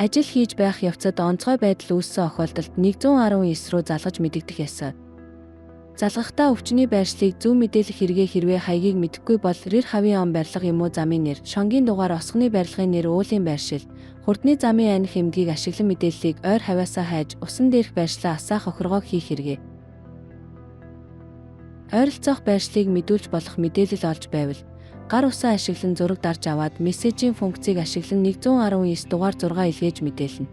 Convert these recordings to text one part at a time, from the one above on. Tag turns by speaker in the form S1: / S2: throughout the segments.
S1: Ажил хийж байх явцад онцгой байдал үүссэн тохиолдолд 119 руу залгаж мэдэгдэх ёстой. Залгахдаа өвчний байршлыг зөв мэдээлэх хэрэгэ хэрвээ хаягийг мэдэхгүй бол рэр хавийн он барилга юм уу замын нэр, шонгийн дугаар осгоны барилгын нэр, уулын байршил, хурдны замын аних эмдгийг ашиглан мэдээллийг ойр хавьяасаа хайж усан дээрх байршлаа асаах охиргоог хийх хэрэгэ. Ойролцоох байршлыг мэдүүлж болох мэдээлэл олж байвал гар усаа ашиглан зураг дарж аваад мессежийн функцийг ашиглан 119 дугаар 6 илгээж мэдээлнэ.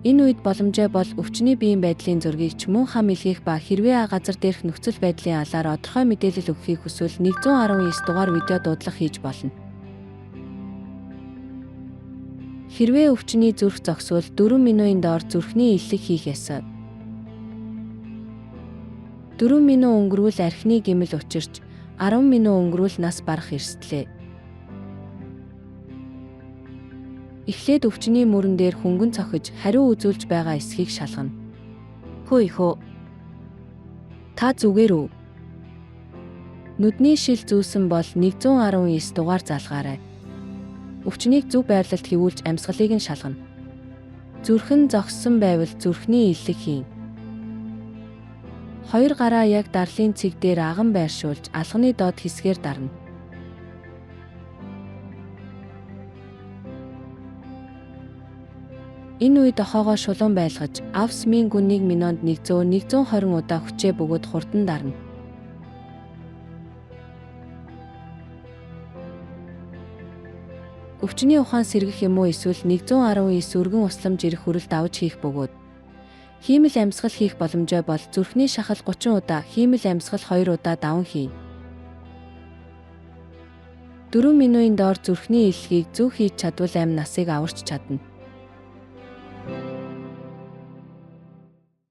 S1: Энэ үед боломжтой бол өвчний биеийн байдлын зургийг ч мөн хам илгээх ба хэрвээ газар дээрх нөхцөл байдлын алаар тодорхой мэдээлэл өгөхийг хүсвэл 119 дугаар видео дуудлага хийж болно. Хэрвээ өвчний зүрх зогсвол 4 минутын доор зүрхний иллэг хийх ёстой. 4 минут өнгөрвөл архины гэмэл учирч 10 минут өнгөрвөл нас барах эрсдлээ. Эхлээд өвчний мөрөн дээр хөнгөн цохиж хариу үзүүлж байгаа эсхийг шалгана. Хөө. Та зүгээр үү? Нүдний шил зүүсэн бол 119 дугаар залгаарай. Өвчнийг зөв байрлалд хэвүүлж амьсгалыг нь шалгана. Зүрхэн зогссон байвал зүрхний иллэг хийн. Хоёр гараа яг дарлын цэг дээр аган байршуулж алганы доод хэсгээр дарна. Энэ үед хогоо шулуун байлгаж, авсмийн гүнийг минутанд 100-120 удаа хүчээ бөгөөд хурдан дарна. Өвчний ухаан сэргэх юм уу эсвэл 119 өргөн усламж ирэх хүрэлт авч хийх бөгөөд хиймэл амьсгал хийх боломжтой бол зүрхний шахал 30 удаа, хиймэл амьсгал 2 удаа даван хий. 4 минутын доор зүрхний иллэгийг зөв хийж чадвал амь насыг аварч чадна.